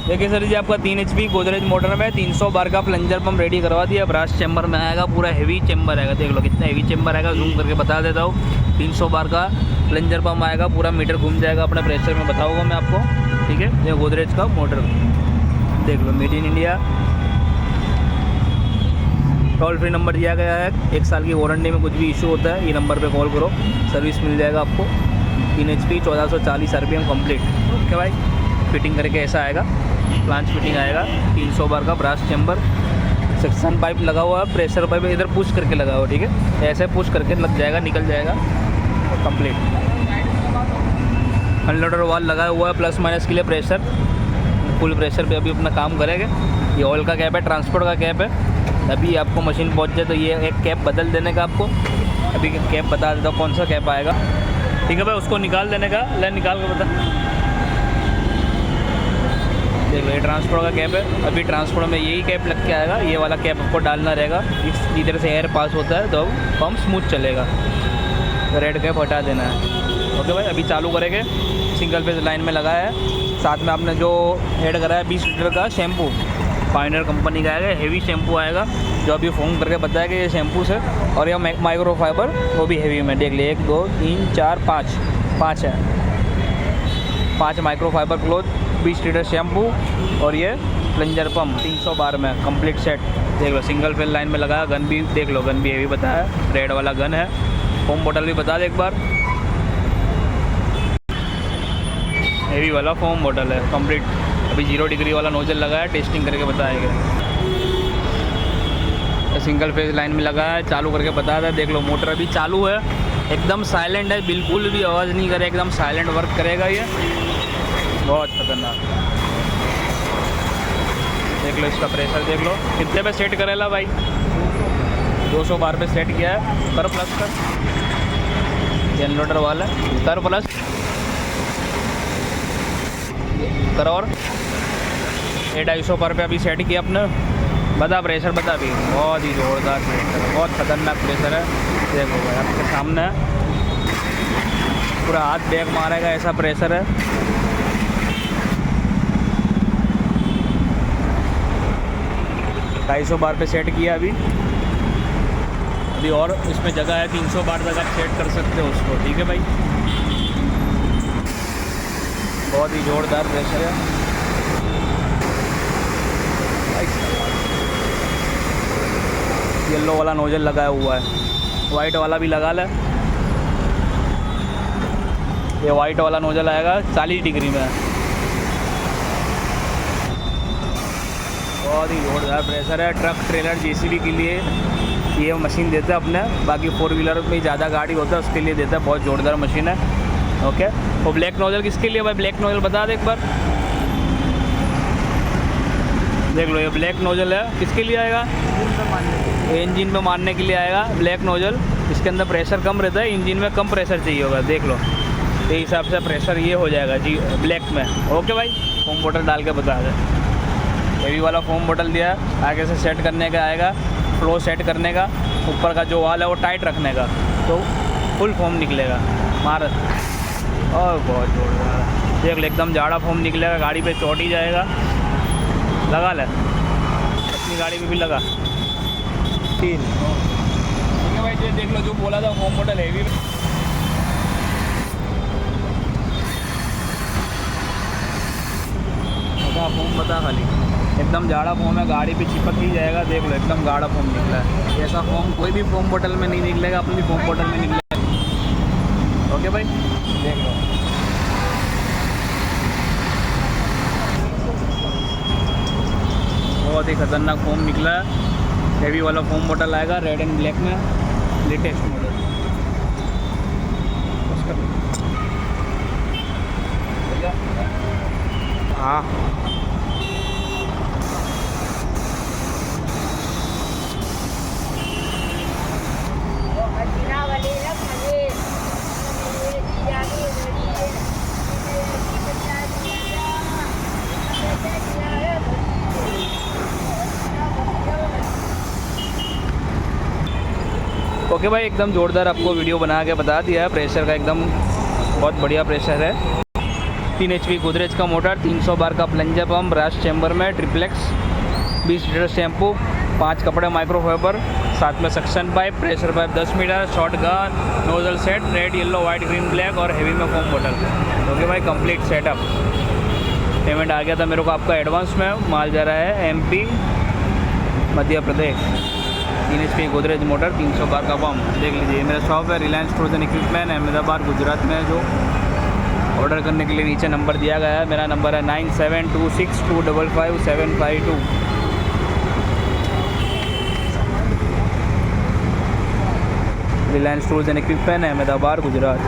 देखिए सर जी, आपका 3 HP Godrej motor में 300 बार का प्लंजर पंप रेडी करवा दिया। ब्रास चैम्बर में आएगा, पूरा हेवी चैम्बर आएगा। देख लो कितना हेवी चैम्बर आएगा, जूम करके बता देता हूँ। 300 बार का प्लंजर पंप आएगा, पूरा मीटर घूम जाएगा अपने प्रेशर में, बताऊँगा मैं आपको। ठीक है, ये गोदरेज का मोटर देख लो, made in India. Toll free number दिया गया है, 1 साल की वारंटी में कुछ भी इशू होता है ये नंबर पे कॉल करो, सर्विस मिल जाएगा आपको। 3 HP 1440 RPM कंप्लीट। ओके भाई, फिटिंग करके ऐसा आएगा, प्लांच फिटिंग आएगा। 300 बार का ब्रास चैम्बर, सक्शन पाइप लगा हुआ है, प्रेशर पाइप इधर पुश करके लगा हुआ है। ठीक है, ऐसे पुश करके लग जाएगा, निकल जाएगा कंप्लीट। अनलोडर वाल लगा हुआ है, प्लस माइनस के लिए प्रेशर, फुल प्रेशर पे अभी अपना काम करेगा। ये ऑयल का कैप है, ट्रांसपोर्ट का कैप है। अभी आपको मशीन पहुंच जाए तो ये एक कैप बदल देने का आपको, अभी कैप बता देता हूँ कौन सा कैप आएगा। ठीक है भाई, उसको निकाल देने का, ले निकाल के बता। देख लो, ये ट्रांसपोर्ट का कैप है। अभी ट्रांसपोर्ट में यही कैप लग के आएगा, ये वाला कैप आपको डालना रहेगा। इस इधर से एयर पास होता है तो पंप स्मूथ चलेगा, तो रेड कैप हटा देना है। ओके भाई, अभी चालू करेंगे। सिंगल फेज लाइन में लगा है, साथ में आपने जो ऐड करा है 20 लीटर का शैम्पू, पायनियर कंपनी का आएगा, हेवी शैम्पू आएगा, जो अभी फोन करके बताया कि ये शैम्पू से। और ये माइक्रो फाइबर, वो भी हेवी में। देख लिए 1 2 3 4 5 है, 5 micro fibre cloth, 20 litre shampoo और ये प्लंजर पम्प 300 बार में कंप्लीट सेट। देख लो, सिंगल फेज लाइन में लगाया। गन भी देख लो, गन भी हेवी बताया, रेड वाला गन है। फोम बोतल भी बता दे एक बार, हेवी वाला फोम बोतल है कंप्लीट। अभी 0 डिग्री वाला नोजल लगा है, टेस्टिंग करके बताएगा। तो सिंगल फेज लाइन में लगा है, चालू करके बता रहा है। देख लो, मोटर अभी चालू है, एकदम साइलेंट है, बिल्कुल भी आवाज़ नहीं करे, एकदम साइलेंट वर्क करेगा ये, बहुत खतरनाक। देख लो इसका प्रेशर, देख लो कितने पे सेट करेला भाई, 200 बार पे सेट किया है। कर प्लस कर, जनरेटर वाला कर प्लस कर, और ये 250 पर पे अभी सेट किया अपने। बता प्रेशर, बता अभी। बहुत ही ज़ोरदार प्रेशर है, बहुत ख़तरनाक प्रेशर है। देखो भाई आपके सामने है, पूरा हाथ बैग मारेगा ऐसा प्रेशर है। ढाई 250 बार पे सेट किया अभी और इसमें जगह है, 300 बार तक आप सेट कर सकते हो उसको। ठीक है भाई, बहुत ही ज़ोरदार प्रेशर है। येलो वाला नोजल लगाया हुआ है, वाइट वाला भी लगा ले। ये वाइट वाला नोजल आएगा 40 डिग्री में, बहुत ही जोरदार प्रेशर है। ट्रक, ट्रेलर, JCB के लिए ये मशीन देता है अपने, बाकी 4 व्हीलर में ज़्यादा गाड़ी होता है उसके लिए देता है, बहुत ज़ोरदार मशीन है। ओके, और ब्लैक नोजल किसके लिए भाई, ब्लैक नोजल बता दे एक बार। देख लो, ये ब्लैक नोजल है, किसके लिए आएगा, इंजन पे मारने के लिए आएगा ब्लैक नोजल। इसके अंदर प्रेशर कम रहता है, इंजन में कम प्रेशर चाहिए होगा। देख लो, ये हिसाब से प्रेशर ये हो जाएगा जी ब्लैक में। ओके भाई, फोम बोतल डाल के बता दे। हेवी वाला फोम बोतल दिया है, आगे से सेट करने का आएगा, फ्लो सेट करने का, ऊपर का जो वाल है वो टाइट रखने का, तो फुल फोम निकलेगा। मार, और बहुत जोरदार। देख ले, एकदम जाड़ा फोम निकलेगा, गाड़ी पे चोट ही जाएगा। लगा ले, अपनी गाड़ी पे भी लगा 3। ठीक है भाई, ये देख लो जो बोला था, फोम बोतल हेवी। बता फोम, बता खाली, एकदम जाड़ा फोम है, गाड़ी पे चिपक ही जाएगा। देख लो, एकदम गाढ़ा फोम निकला है। ऐसा फोम कोई भी फोम बोतल में नहीं निकलेगा, अपनी फोम बोतल में निकलेगा। ओके भाई, देख लो, बहुत ही खतरनाक फोम निकला है। हेवी वाला फोम बोतल आएगा, रेड एंड ब्लैक में, लेटेस्ट मॉडल। हाँ, ओके भाई, एकदम ज़ोरदार आपको वीडियो बना के बता दिया है। प्रेशर का एकदम बहुत बढ़िया प्रेशर है। 3 HP गोदरेज का मोटर, 300 बार का प्लंजर पम्प, ब्रश चैम्बर में, ट्रिप्लेक्स, 20 लीटर शैम्पू, 5 कपड़े माइक्रोफाइबर, साथ में suction pipe, pressure pipe 10 metre, short gun, nozzle set, red yellow white green black और हेवी में फोम बोतल। ओके भाई, कंप्लीट सेटअप। पेमेंट आ गया था मेरे को आपका एडवांस में। माल जा रहा है MP Madhya Pradesh. 3 HP Godrej motor, 300 बार का पंप। देख लीजिए, मेरा शॉप है रिलायंस फ्रोजन इक्विपमेंट, अहमदाबाद गुजरात में। जो ऑर्डर करने के लिए नीचे नंबर दिया गया है, मेरा नंबर है 9726255752। Reliance frozen equipment, Ahmedabad Gujarat.